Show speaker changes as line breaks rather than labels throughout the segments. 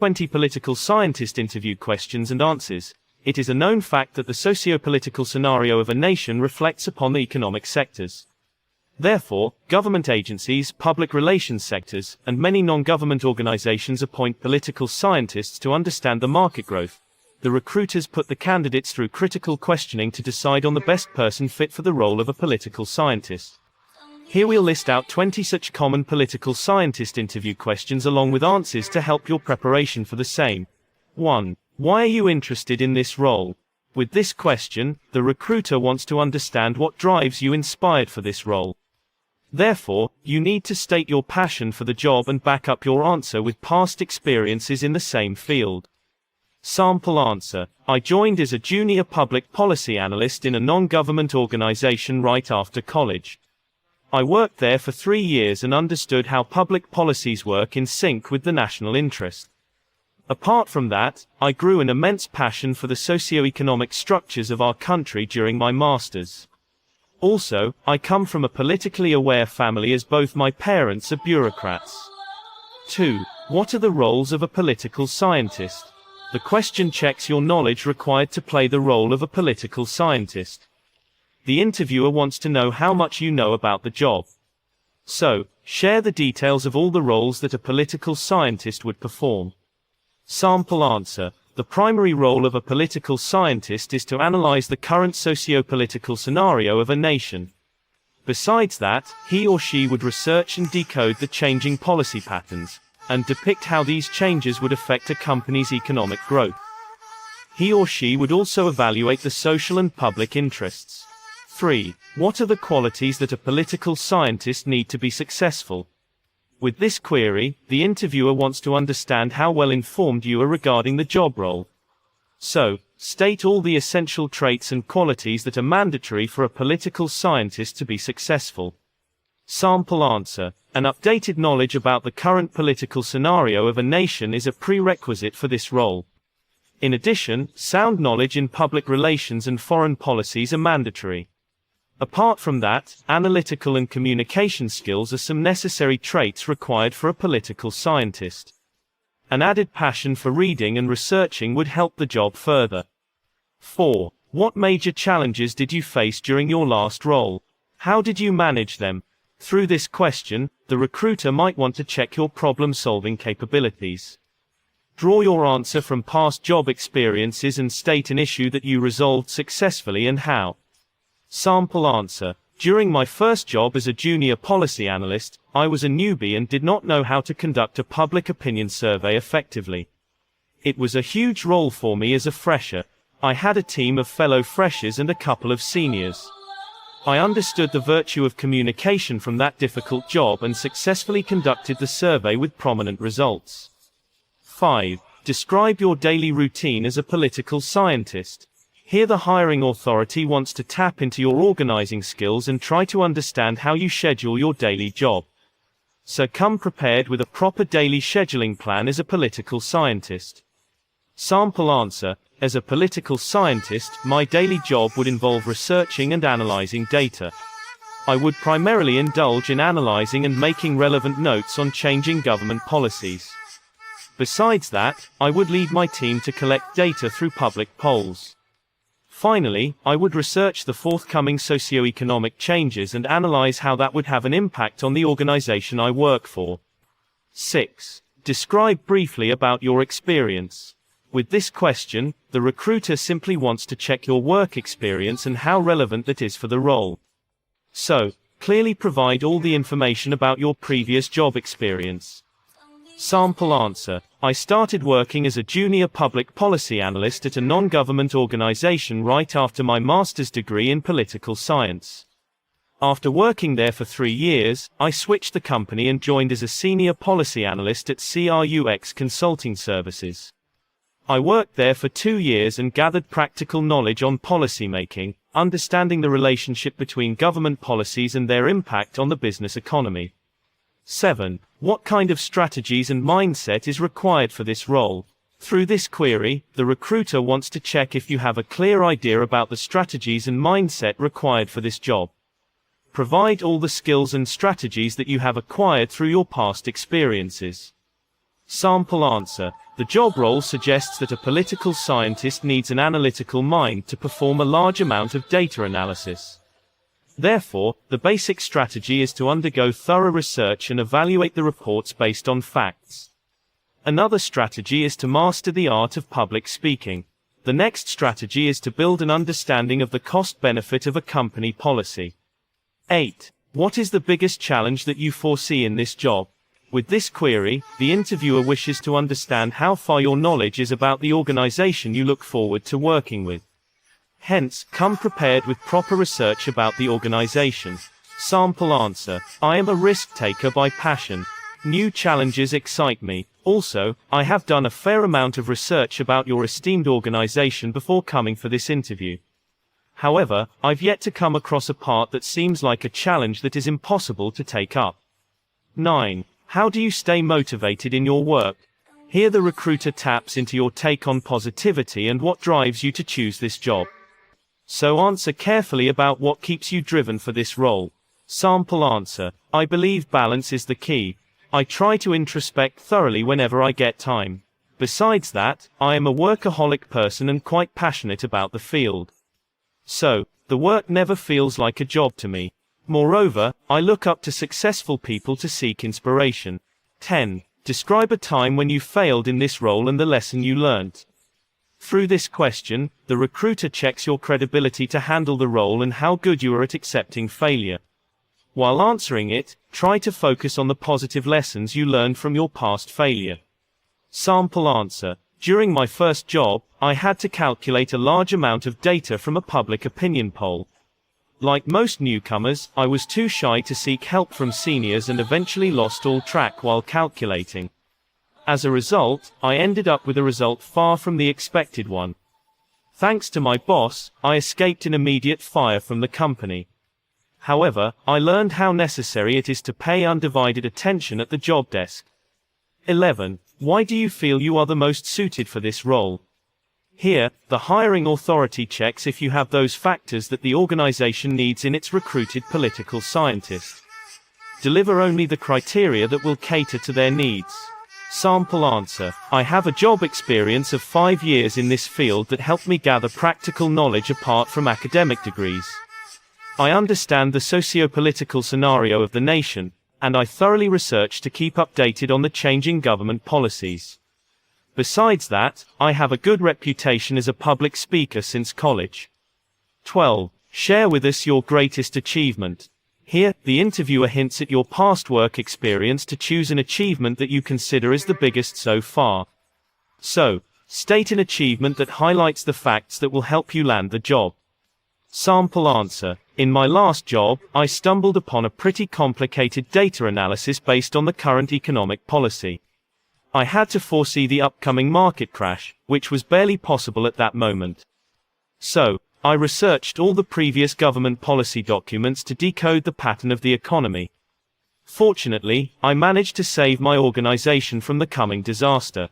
20 political scientist interview questions and answers. It is a known fact that the socio-political scenario of a nation reflects upon the economic sectors. Therefore, government agencies, public relations sectors, and many non-government organizations appoint political scientists to understand the market growth. The recruiters put the candidates through critical questioning to decide on the best person fit for the role of a political scientist. Here we'll list out 20 such common political scientist interview questions along with answers to help your preparation for the same. 1. Why are you interested in this role? With this question, the recruiter wants to understand what drives you inspired for this role. Therefore, you need to state your passion for the job and back up your answer with past experiences in the same field. Sample answer. I joined as a junior public policy analyst in a non-government organization right after college. I worked there for 3 years and understood how public policies work in sync with the national interest. Apart from that, I grew an immense passion for the socio-economic structures of our country during my masters. Also, I come from a politically aware family as both my parents are bureaucrats. 2. What are the roles of a political scientist? The question checks your knowledge required to play the role of a political scientist. The interviewer wants to know how much you know about the job. So, share the details of all the roles that a political scientist would perform. Sample answer. The primary role of a political scientist is to analyze the current socio-political scenario of a nation. Besides that, he or she would research and decode the changing policy patterns, and depict how these changes would affect a company's economic growth. He or she would also evaluate the social and public interests. 3. What are the qualities that a political scientist need to be successful? With this query, the interviewer wants to understand how well informed you are regarding the job role. So, state all the essential traits and qualities that are mandatory for a political scientist to be successful. Sample answer. An updated knowledge about the current political scenario of a nation is a prerequisite for this role. In addition, sound knowledge in public relations and foreign policies are mandatory. Apart from that, analytical and communication skills are some necessary traits required for a political scientist. An added passion for reading and researching would help the job further. 4. What major challenges did you face during your last role? How did you manage them? Through this question, the recruiter might want to check your problem-solving capabilities. Draw your answer from past job experiences and state an issue that you resolved successfully and how. Sample answer. During my first job as a junior policy analyst, I was a newbie and did not know how to conduct a public opinion survey effectively. It was a huge role for me as a fresher. I had a team of fellow freshers and a couple of seniors. I understood the virtue of communication from that difficult job and successfully conducted the survey with prominent results. 5. Describe your daily routine as a political scientist. Here the hiring authority wants to tap into your organizing skills and try to understand how you schedule your daily job. So come prepared with a proper daily scheduling plan as a political scientist. Sample answer. As a political scientist, my daily job would involve researching and analyzing data. I would primarily indulge in analyzing and making relevant notes on changing government policies. Besides that, I would lead my team to collect data through public polls. Finally, I would research the forthcoming socio-economic changes and analyze how that would have an impact on the organization I work for. 6. Describe briefly about your experience. With this question, the recruiter simply wants to check your work experience and how relevant that is for the role. So, clearly provide all the information about your previous job experience. Sample answer. I started working as a junior public policy analyst at a non-government organization right after my master's degree in political science. After working there for 3 years, I switched the company and joined as a senior policy analyst at CRUX Consulting Services. I worked there for 2 years and gathered practical knowledge on policy making, understanding the relationship between government policies and their impact on the business economy. 7. What kind of strategies and mindset is required for this role? Through this query, the recruiter wants to check if you have a clear idea about the strategies and mindset required for this job. Provide all the skills and strategies that you have acquired through your past experiences. Sample answer. The job role suggests that a political scientist needs an analytical mind to perform a large amount of data analysis. Therefore, the basic strategy is to undergo thorough research and evaluate the reports based on facts. Another strategy is to master the art of public speaking. The next strategy is to build an understanding of the cost-benefit of a company policy. 8. What is the biggest challenge that you foresee in this job? With this query, the interviewer wishes to understand how far your knowledge is about the organization you look forward to working with. Hence, come prepared with proper research about the organization. Sample answer. I am a risk taker by passion. New challenges excite me. Also, I have done a fair amount of research about your esteemed organization before coming for this interview. However, I've yet to come across a part that seems like a challenge that is impossible to take up. 9. How do you stay motivated in your work? Here the recruiter taps into your take on positivity and what drives you to choose this job. So answer carefully about what keeps you driven for this role. Sample answer. I believe balance is the key. I try to introspect thoroughly whenever I get time. Besides that, I am a workaholic person and quite passionate about the field. So, the work never feels like a job to me. Moreover, I look up to successful people to seek inspiration. 10. Describe a time when you failed in this role and the lesson you learned. Through this question, the recruiter checks your credibility to handle the role and how good you are at accepting failure. While answering it, try to focus on the positive lessons you learned from your past failure. Sample answer. During my first job, I had to calculate a large amount of data from a public opinion poll. Like most newcomers, I was too shy to seek help from seniors and eventually lost all track while calculating. As a result, I ended up with a result far from the expected one. Thanks to my boss, I escaped an immediate fire from the company. However, I learned how necessary it is to pay undivided attention at the job desk. 11. Why do you feel you are the most suited for this role? Here, the hiring authority checks if you have those factors that the organization needs in its recruited political scientist. Deliver only the criteria that will cater to their needs. Sample answer. I have a job experience of 5 years in this field that helped me gather practical knowledge apart from academic degrees. I understand the socio-political scenario of the nation, and I thoroughly research to keep updated on the changing government policies. Besides that, I have a good reputation as a public speaker since college. 12. Share with us your greatest achievement. Here, the interviewer hints at your past work experience to choose an achievement that you consider as the biggest so far. So, state an achievement that highlights the facts that will help you land the job. Sample answer. In my last job, I stumbled upon a pretty complicated data analysis based on the current economic policy. I had to foresee the upcoming market crash, which was barely possible at that moment. So, I researched all the previous government policy documents to decode the pattern of the economy. Fortunately, I managed to save my organization from the coming disaster.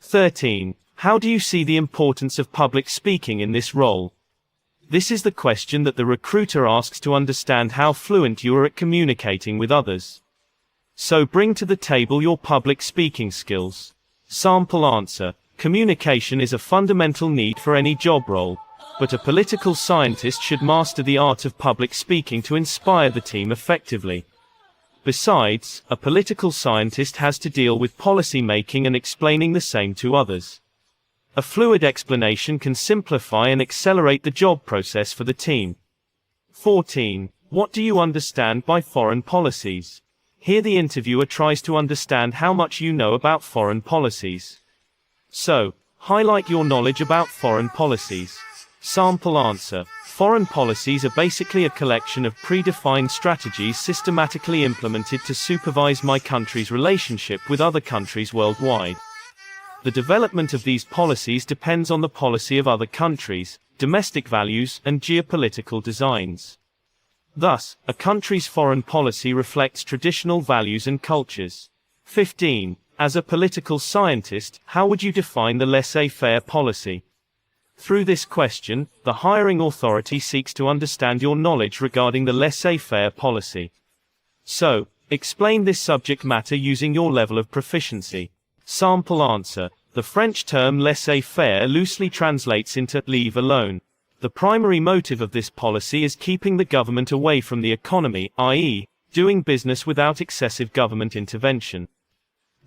13. How do you see the importance of public speaking in this role? This is the question that the recruiter asks to understand how fluent you are at communicating with others. So bring to the table your public speaking skills. Sample answer. Communication is a fundamental need for any job role, but a political scientist should master the art of public speaking to inspire the team effectively. Besides, a political scientist has to deal with policy making and explaining the same to others. A fluid explanation can simplify and accelerate the job process for the team. 14. What do you understand by foreign policies? Here the interviewer tries to understand how much you know about foreign policies. So, highlight your knowledge about foreign policies. Sample answer. Foreign policies are basically a collection of predefined strategies systematically implemented to supervise my country's relationship with other countries worldwide. The development of these policies depends on the policy of other countries, domestic values, and geopolitical designs. Thus, a country's foreign policy reflects traditional values and cultures. 15. As a political scientist, how would you define the laissez-faire policy? Through this question, the hiring authority seeks to understand your knowledge regarding the laissez-faire policy. So, explain this subject matter using your level of proficiency. Sample answer. The French term laissez-faire loosely translates into leave alone. The primary motive of this policy is keeping the government away from the economy, i.e., doing business without excessive government intervention.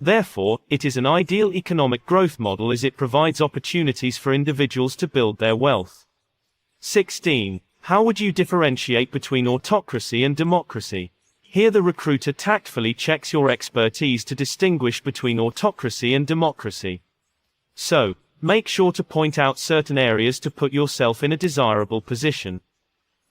Therefore, it is an ideal economic growth model as it provides opportunities for individuals to build their wealth. 16. How would you differentiate between autocracy and democracy? Here the recruiter tactfully checks your expertise to distinguish between autocracy and democracy. So, make sure to point out certain areas to put yourself in a desirable position.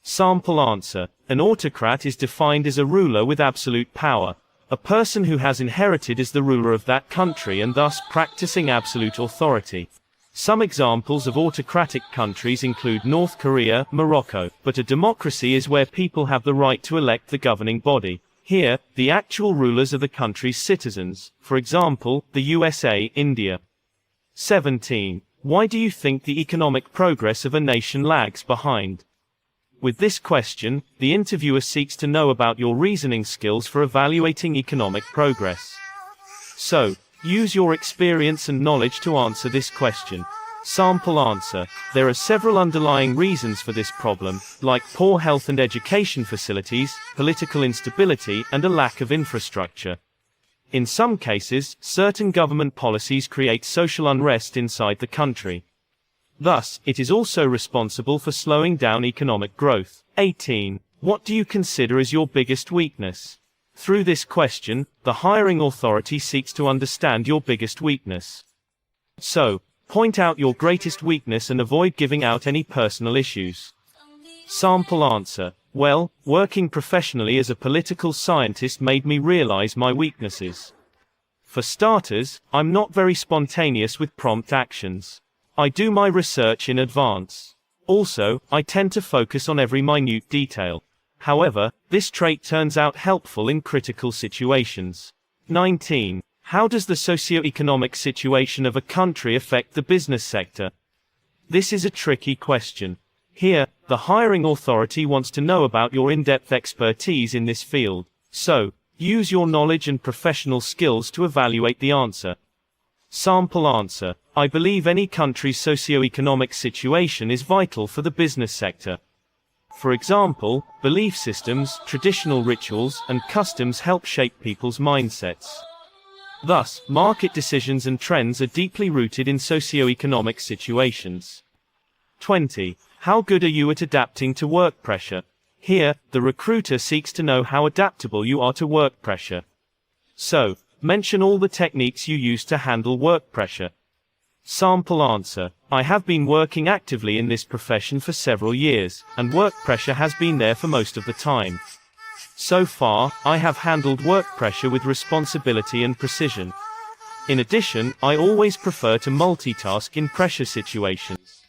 Sample answer. An autocrat is defined as a ruler with absolute power, a person who has inherited as the ruler of that country and thus practicing absolute authority. Some examples of autocratic countries include North Korea, Morocco, but a democracy is where people have the right to elect the governing body. Here, the actual rulers are the country's citizens, for example, the USA, India. 17. Why do you think the economic progress of a nation lags behind? With this question, the interviewer seeks to know about your reasoning skills for evaluating economic progress. So, use your experience and knowledge to answer this question. Sample answer. There are several underlying reasons for this problem, like poor health and education facilities, political instability, and a lack of infrastructure. In some cases, certain government policies create social unrest inside the country. Thus, it is also responsible for slowing down economic growth. 18. What do you consider as your biggest weakness? Through this question, the hiring authority seeks to understand your biggest weakness. So, point out your greatest weakness and avoid giving out any personal issues. Sample answer. Well, working professionally as a political scientist made me realize my weaknesses. For starters, I'm not very spontaneous with prompt actions. I do my research in advance. Also, I tend to focus on every minute detail. However, this trait turns out helpful in critical situations. 19. How does the socio-economic situation of a country affect the business sector? This is a tricky question. Here, the hiring authority wants to know about your in-depth expertise in this field. So, use your knowledge and professional skills to evaluate the answer. Sample answer. I believe any country's socio-economic situation is vital for the business sector. For example, belief systems, traditional rituals, and customs help shape people's mindsets. Thus, market decisions and trends are deeply rooted in socio-economic situations. 20. How good are you at adapting to work pressure? Here, the recruiter seeks to know how adaptable you are to work pressure. So, mention all the techniques you use to handle work pressure. Sample answer. I have been working actively in this profession for several years, and work pressure has been there for most of the time. So far, I have handled work pressure with responsibility and precision. In addition, I always prefer to multitask in pressure situations.